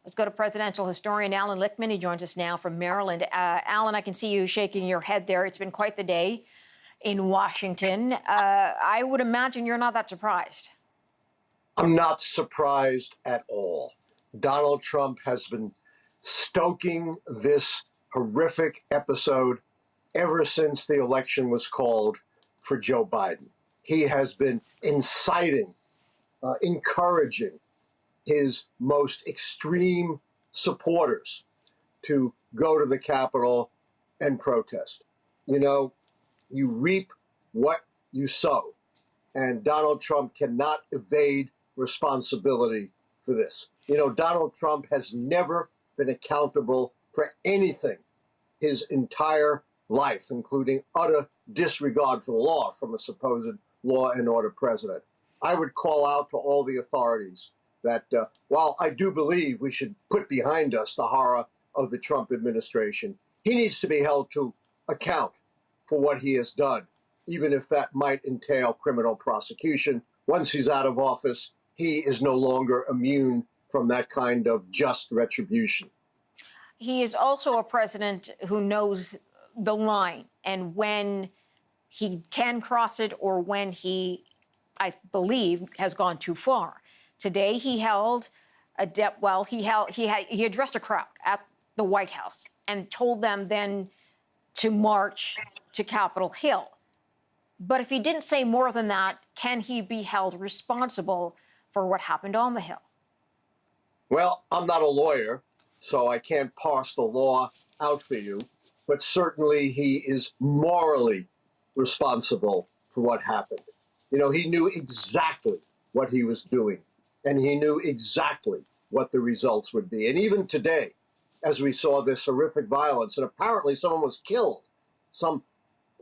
Let's go to presidential historian Allan Lichtman. He joins us now from Maryland. Allan, I can see you shaking your head there. It's been quite the day in Washington. I would imagine you're not that surprised. I'm not surprised at all. Donald Trump has been stoking this horrific episode ever since the election was called for Joe Biden. He has been inciting, encouraging his most extreme supporters to go to the Capitol and protest. You know, you reap what you sow, and Donald Trump cannot evade responsibility for this. You know, Donald Trump has never been accountable for anything his entire life, including utter disregard for the law from a supposed law and order president. I would call out to all the authorities that while I do believe we should put behind us the horror of the Trump administration, he needs to be held to account for what he has done, even if that might entail criminal prosecution. Once he's out of office, he is no longer immune from that kind of just retribution. He is also a president who knows the line and when he can cross it or when he, I believe, has gone too far. Today, he held he addressed a crowd at the White House and told them then to march to Capitol Hill. But if he didn't say more than that, can he be held responsible for what happened on the Hill? Well, I'm not a lawyer, so I can't parse the law out for you, but certainly he is morally responsible for what happened. You know, he knew exactly what he was doing, and he knew exactly what the results would be. And even today, as we saw this horrific violence, and apparently someone was killed, some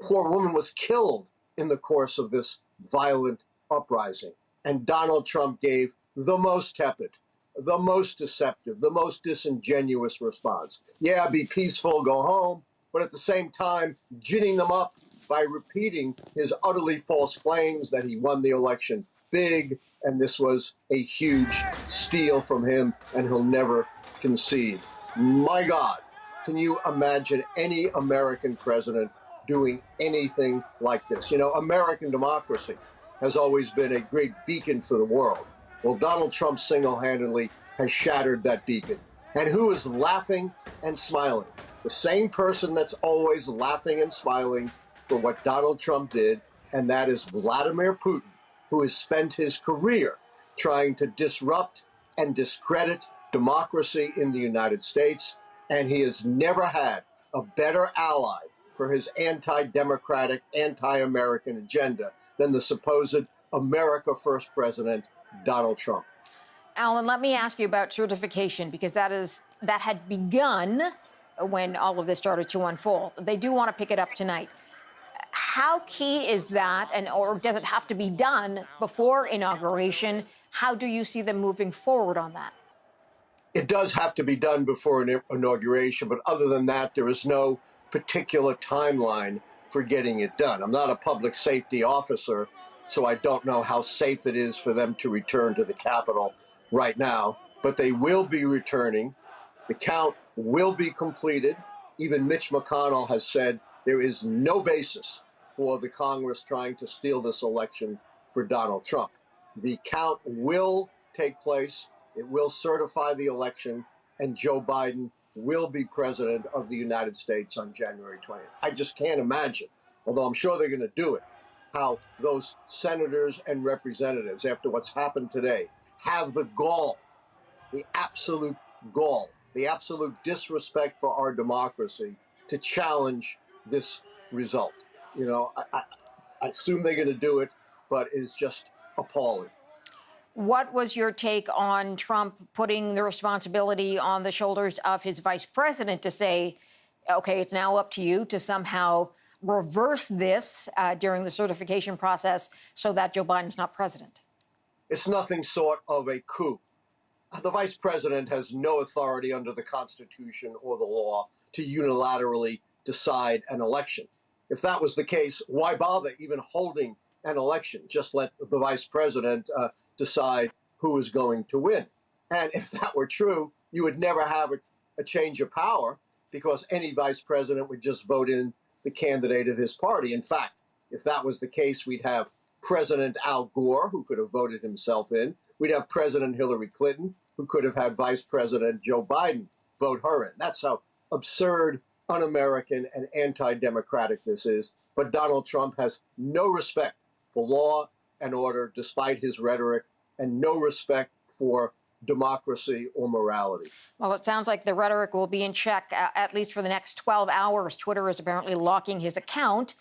poor woman was killed in the course of this violent uprising. And Donald Trump gave the most tepid, the most deceptive, the most disingenuous response. Yeah, be peaceful, go home, but at the same time, ginning them up by repeating his utterly false claims that he won the election big, and this was a huge steal from him, and he'll never concede. My God, can you imagine any American president doing anything like this? You know, American democracy has always been a great beacon for the world. Well, Donald Trump single-handedly has shattered that beacon. And who is laughing and smiling? The same person that's always laughing and smiling for what Donald Trump did, and that is Vladimir Putin, who has spent his career trying to disrupt and discredit democracy in the United States, and he has never had a better ally for his anti-democratic, anti-American agenda than the supposed America First president, Donald Trump. Allan, let me ask you about certification, because that had begun when all of this started to unfold. They do want to pick it up tonight. How key is that, or does it have to be done before inauguration? How do you see them moving forward on that? It does have to be done before an inauguration, but other than that, there is no particular timeline for getting it done. I'm not a public safety officer, so I don't know how safe it is for them to return to the Capitol right now, but they will be returning. The count will be completed. Even Mitch McConnell has said there is no basis for the Congress trying to steal this election for Donald Trump. The count will take place. It will certify the election, and Joe Biden will be president of the United States on January 20th. I just can't imagine, although I'm sure they're going to do it, how those senators and representatives, after what's happened today, have the gall, the absolute gall, the absolute disrespect for our democracy to challenge this result. You know, I assume they're going to do it, but it's just appalling. What was your take on Trump putting the responsibility on the shoulders of his vice president to say, okay, it's now up to you to somehow reverse this during the certification process so that Joe Biden's not president? It's nothing short of a coup. The vice president has no authority under the Constitution or the law to unilaterally decide an election. If that was the case, why bother even holding an election? Just let the vice president decide who is going to win. And if that were true, you would never have a change of power because any vice president would just vote in the candidate of his party. In fact, if that was the case, we'd have President Al Gore, who could have voted himself in. We'd have President Hillary Clinton, who could have had Vice President Joe Biden vote her in. That's how absurd, un-American, and anti-democratic this is. But Donald Trump has no respect for law and order, despite his rhetoric, and no respect for democracy or morality. Well, it sounds like the rhetoric will be in check, at least for the next 12 hours. Twitter is apparently locking his account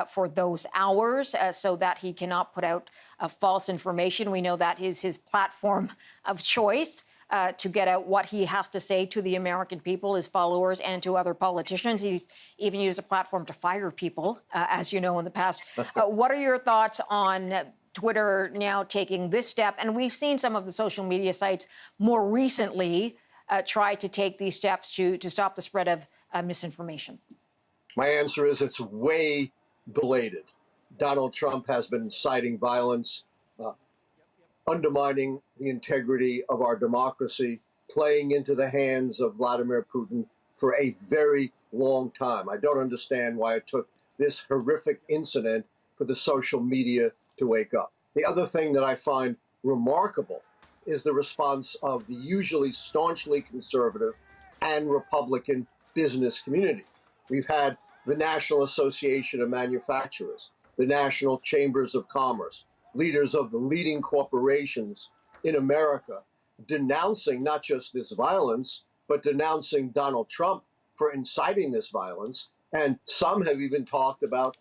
for those hours so that he cannot put out false information. We know that is his platform of choice to get out what he has to say to the American people, his followers, and to other politicians. He's even used a platform to fire people, as you know, in the past. What are your thoughts on Twitter now taking this step? And we've seen some of the social media sites more recently try to take these steps to stop the spread of misinformation. My answer is it's way belated. Donald Trump has been inciting violence, undermining the integrity of our democracy, playing into the hands of Vladimir Putin for a very long time. I don't understand why it took this horrific incident for the social media to wake up. The other thing that I find remarkable is the response of the usually staunchly conservative and Republican business community. We've had the National Association of Manufacturers, the National Chambers of Commerce, leaders of the leading corporations in America denouncing not just this violence, but denouncing Donald Trump for inciting this violence. And some have even talked about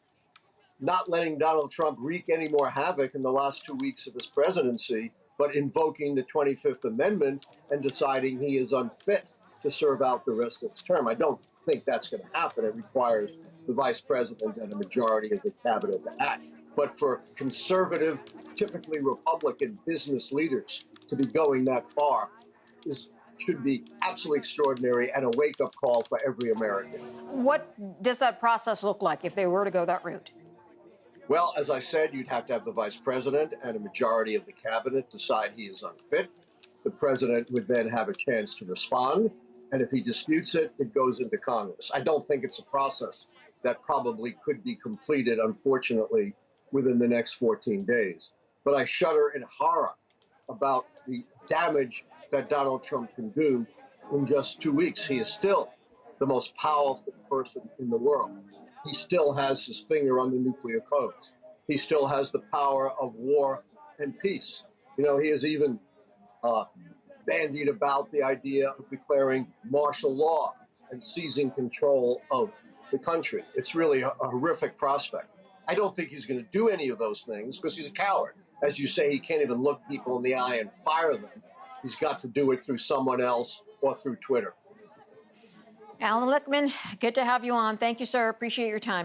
not letting Donald Trump wreak any more havoc in the last 2 weeks of his presidency, but invoking the 25th Amendment and deciding he is unfit to serve out the rest of his term. I don't think that's going to happen. It requires the vice president and a majority of the cabinet to act. But for conservative, typically Republican business leaders to be going that far should be absolutely extraordinary and a wake-up call for every American. What does that process look like if they were to go that route? Well, as I said, you'd have to have the vice president and a majority of the cabinet decide he is unfit. The president would then have a chance to respond. And if he disputes it, it goes into Congress. I don't think it's a process that probably could be completed, unfortunately, within the next 14 days. But I shudder in horror about the damage that Donald Trump can do in just 2 weeks. He is still the most powerful person in the world. He still has his finger on the nuclear codes. He still has the power of war and peace. You know, he has even bandied about the idea of declaring martial law and seizing control of the country. It's really a horrific prospect. I don't think he's going to do any of those things because he's a coward. As you say, he can't even look people in the eye and fire them. He's got to do it through someone else or through Twitter. Allan Lichtman, good to have you on. Thank you, sir. Appreciate your time.